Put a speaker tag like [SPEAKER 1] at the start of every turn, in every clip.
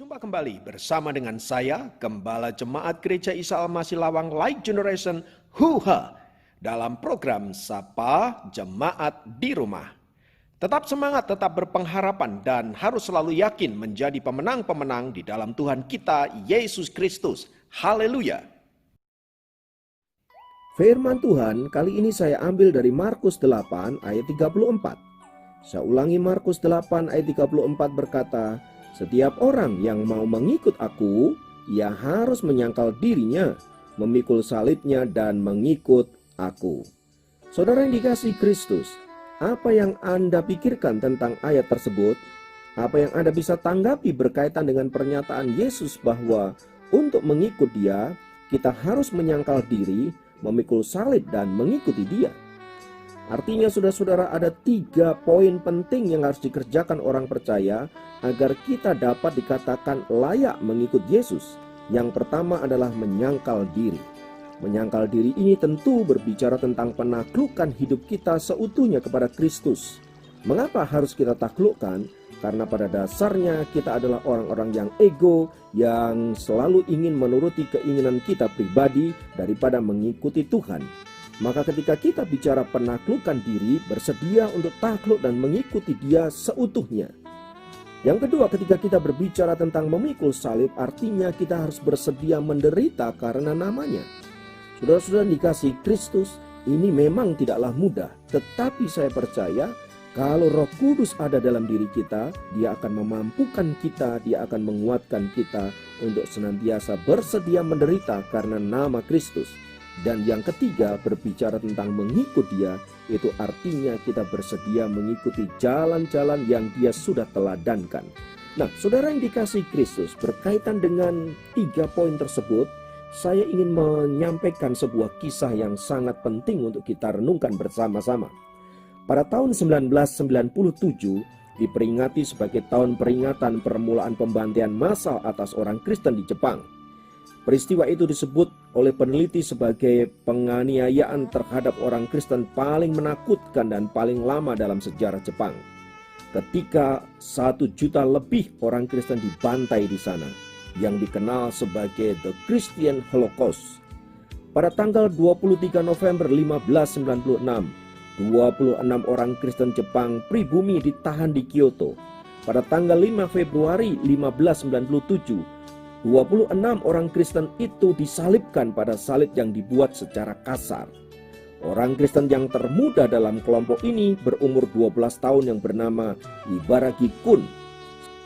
[SPEAKER 1] Jumpa kembali bersama dengan saya, Gembala Jemaat Gereja Isa Al-Masih Lawang Light Generation HUHA dalam program Sapa Jemaat di Rumah. Tetap semangat, tetap berpengharapan dan harus selalu yakin menjadi pemenang-pemenang di dalam Tuhan kita Yesus Kristus. Haleluya.
[SPEAKER 2] Firman Tuhan kali ini saya ambil dari Markus 8 ayat 34. Saya ulangi, Markus 8 ayat 34 berkata, "Setiap orang yang mau mengikut aku, ia harus menyangkal dirinya, memikul salibnya dan mengikut aku." Saudara yang dikasihi Kristus, apa yang Anda pikirkan tentang ayat tersebut? Apa yang Anda bisa tanggapi berkaitan dengan pernyataan Yesus bahwa untuk mengikut Dia, kita harus menyangkal diri, memikul salib dan mengikuti Dia? Artinya saudara-saudara, ada 3 poin penting yang harus dikerjakan orang percaya agar kita dapat dikatakan layak mengikut Yesus. Yang pertama adalah menyangkal diri. Menyangkal diri ini tentu berbicara tentang penaklukan hidup kita seutuhnya kepada Kristus. Mengapa harus kita taklukkan? Karena pada dasarnya kita adalah orang-orang yang ego, yang selalu ingin menuruti keinginan kita pribadi daripada mengikuti Tuhan. Maka ketika kita bicara penaklukan diri, bersedia untuk takluk dan mengikuti Dia seutuhnya. Yang kedua, ketika kita berbicara tentang memikul salib, artinya kita harus bersedia menderita karena namanya. Saudara-saudara dikasihi Kristus, ini memang tidaklah mudah. Tetapi saya percaya kalau Roh Kudus ada dalam diri kita, Dia akan memampukan kita, Dia akan menguatkan kita untuk senantiasa bersedia menderita karena nama Kristus. Dan yang ketiga, berbicara tentang mengikut Dia, itu artinya kita bersedia mengikuti jalan-jalan yang Dia sudah teladankan. Nah, saudara yang dikasihi Kristus, berkaitan dengan 3 poin tersebut, saya ingin menyampaikan sebuah kisah yang sangat penting untuk kita renungkan bersama-sama. Pada tahun 1997 diperingati sebagai tahun peringatan permulaan pembantaian massal atas orang Kristen di Jepang. Peristiwa itu disebut oleh peneliti sebagai penganiayaan terhadap orang Kristen paling menakutkan dan paling lama dalam sejarah Jepang. Ketika 1 juta lebih orang Kristen dibantai di sana, yang dikenal sebagai The Christian Holocaust. Pada tanggal 23 November 1596, 26 orang Kristen Jepang pribumi ditahan di Kyoto. Pada tanggal 5 Februari 1597, 26 orang Kristen itu disalibkan pada salib yang dibuat secara kasar. Orang Kristen yang termuda dalam kelompok ini berumur 12 tahun yang bernama Ibaraki Kun.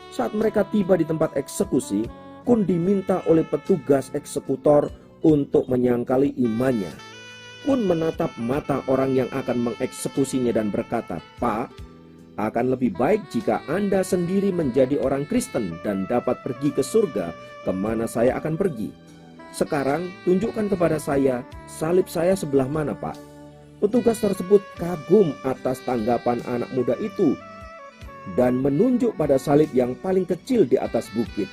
[SPEAKER 2] Saat mereka tiba di tempat eksekusi, Kun diminta oleh petugas eksekutor untuk menyangkali imannya. Kun menatap mata orang yang akan mengeksekusinya dan berkata, "Pak, akan lebih baik jika Anda sendiri menjadi orang Kristen dan dapat pergi ke surga kemana saya akan pergi. Sekarang tunjukkan kepada saya salib saya sebelah mana, Pak." Petugas tersebut kagum atas tanggapan anak muda itu dan menunjuk pada salib yang paling kecil di atas bukit.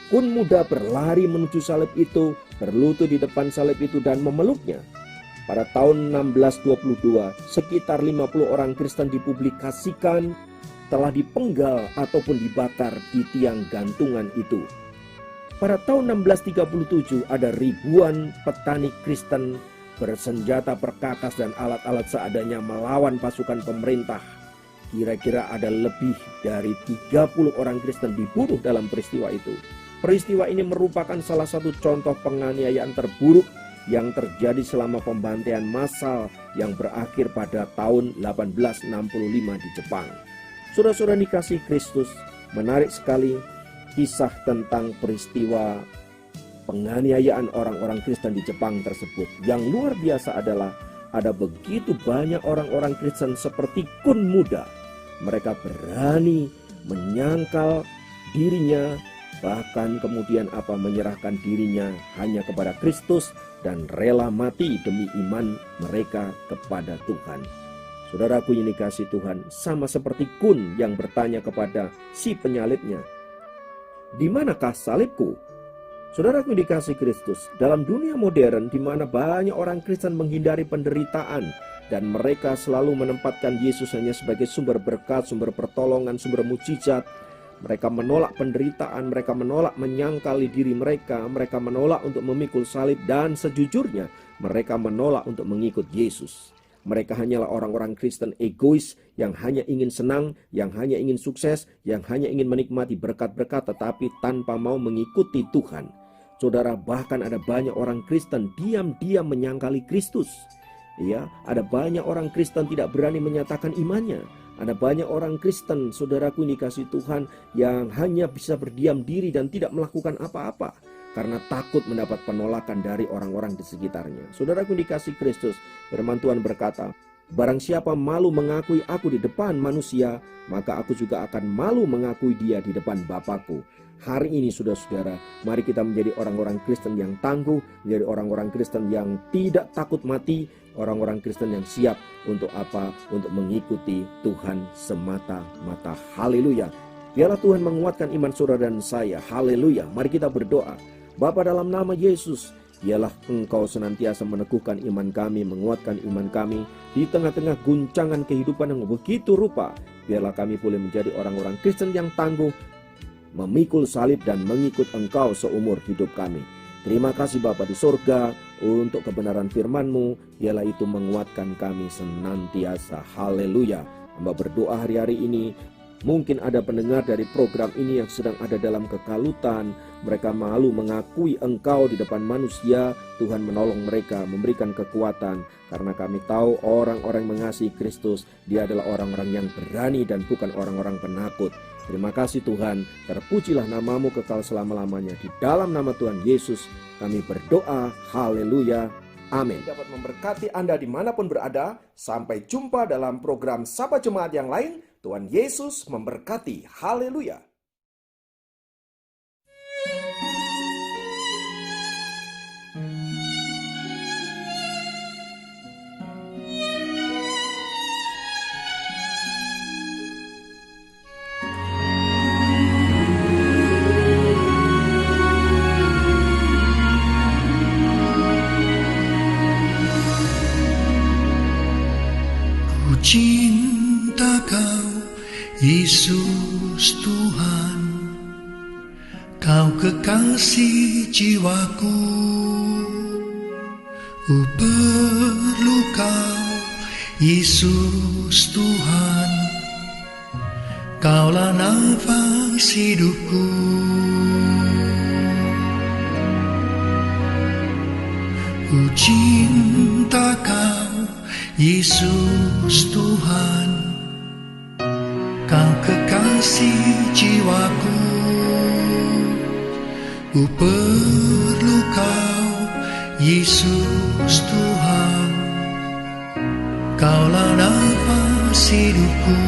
[SPEAKER 2] Kun muda berlari menuju salib itu, berlutut di depan salib itu dan memeluknya. Pada tahun 1622, sekitar 50 orang Kristen dipublikasikan telah dipenggal ataupun dibakar di tiang gantungan itu. Pada tahun 1637, ada ribuan petani Kristen bersenjata perkakas dan alat-alat seadanya melawan pasukan pemerintah. Kira-kira ada lebih dari 30 orang Kristen dibunuh dalam peristiwa itu. Peristiwa ini merupakan salah satu contoh penganiayaan terburuk yang terjadi selama pembantaian massal yang berakhir pada tahun 1865 di Jepang. Saudara-saudara dikasihi Kristus, menarik sekali kisah tentang peristiwa penganiayaan orang-orang Kristen di Jepang tersebut. Yang luar biasa adalah ada begitu banyak orang-orang Kristen seperti Kun muda. Mereka berani menyangkal dirinya, bahkan kemudian menyerahkan dirinya hanya kepada Kristus dan rela mati demi iman mereka kepada Tuhan. Saudaraku yang dikasihi Tuhan, sama seperti Kun yang bertanya kepada si penyalibnya, "Di manakah salibku?" Saudaraku yang dikasihi Kristus, dalam dunia modern di mana banyak orang Kristen menghindari penderitaan dan mereka selalu menempatkan Yesus hanya sebagai sumber berkat, sumber pertolongan, sumber mujizat, Mereka menolak penderitaan, mereka menolak menyangkali diri mereka menolak untuk memikul salib, dan sejujurnya mereka menolak untuk mengikut Yesus. Mereka hanyalah orang-orang Kristen egois yang hanya ingin senang, yang hanya ingin sukses, yang hanya ingin menikmati berkat-berkat tetapi tanpa mau mengikuti Tuhan. Saudara, bahkan ada banyak orang Kristen diam-diam menyangkali Kristus. Ya, ada banyak orang Kristen tidak berani menyatakan imannya. Ada banyak orang Kristen, saudaraku yang dikasihi Tuhan, yang hanya bisa berdiam diri dan tidak melakukan apa-apa karena takut mendapat penolakan dari orang-orang di sekitarnya. Saudaraku yang dikasihi Kristus, firman Tuhan berkata, barang siapa malu mengakui aku di depan manusia, maka aku juga akan malu mengakui dia di depan Bapakku. Hari ini saudara-saudara, mari kita menjadi orang-orang Kristen yang tangguh, menjadi orang-orang Kristen yang tidak takut mati, orang-orang Kristen yang siap untuk apa? Untuk mengikuti Tuhan semata-mata. Haleluya. Biarlah Tuhan menguatkan iman saudara dan saya. Haleluya. Mari kita berdoa. Bapa, dalam nama Yesus, biarlah Engkau senantiasa meneguhkan iman kami, menguatkan iman kami di tengah-tengah guncangan kehidupan yang begitu rupa. Biarlah kami boleh menjadi orang-orang Kristen yang tangguh, memikul salib dan mengikut Engkau seumur hidup kami. Terima kasih Bapa di surga untuk kebenaran firman-Mu. Biarlah itu menguatkan kami senantiasa. Haleluya. Hamba berdoa hari-hari ini, mungkin ada pendengar dari program ini yang sedang ada dalam kekalutan. Mereka malu mengakui Engkau di depan manusia. Tuhan menolong mereka, memberikan kekuatan. Karena kami tahu orang-orang yang mengasihi Kristus, dia adalah orang-orang yang berani dan bukan orang-orang penakut. Terima kasih Tuhan, terpujilah nama-Mu kekal selama-lamanya. Di dalam nama Tuhan Yesus kami berdoa, haleluya, amin. Dapat memberkati Anda dimanapun berada. Sampai jumpa dalam program Sapa Jemaat yang lain. Tuhan Yesus memberkati, haleluya.
[SPEAKER 3] Cinta Kau, Yesus Tuhan, Kau kekasih jiwaku. Perlu Kau, Yesus Tuhan, Kaulah nafas hidupku. Cinta Kau, Yesus Tuhan, Kau kekasih jiwaku. Perlu Kau, Yesus Tuhan, Kaulah nafas hidupku.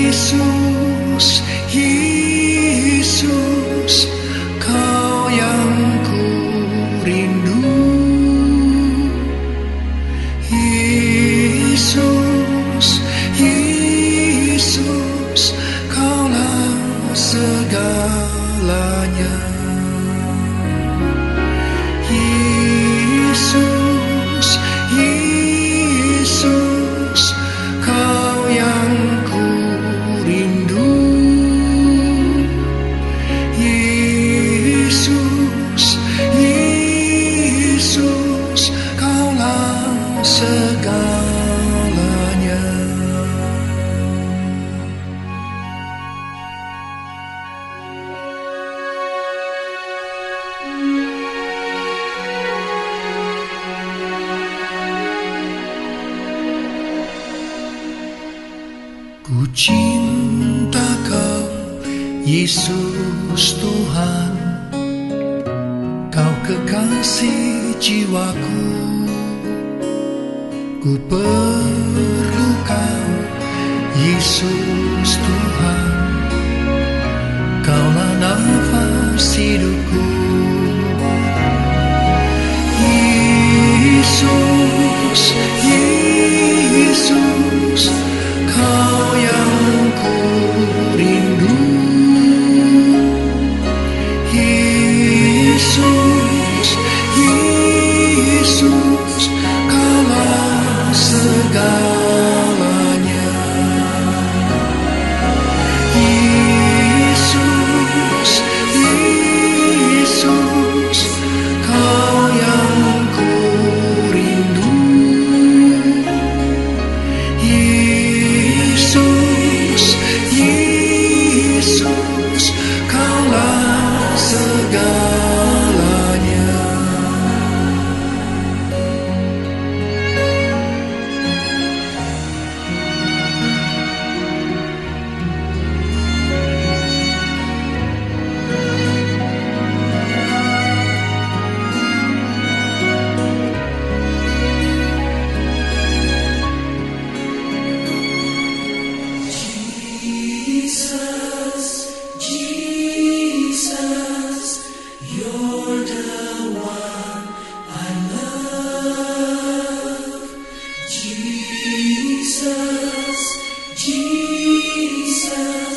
[SPEAKER 3] Yesus, Yesus, Kau yang ku rindu. Yesus, Yesus, Kaulah segalanya. Yesus, Yesus, Kau yang ku rindu. Yesus, Yesus, Kaulah segalanya. Ku cinta Kau, Yesus Tuhan, Kau kekasih jiwaku. Ku perlu Kau, Yesus Tuhan, Kaulah nafas hidupku. Yesus, Yesus, Kau yang ku rindu. Yesus, Yesus, Kaulah segalanya. Jesus, you're the one I love. Jesus, Jesus.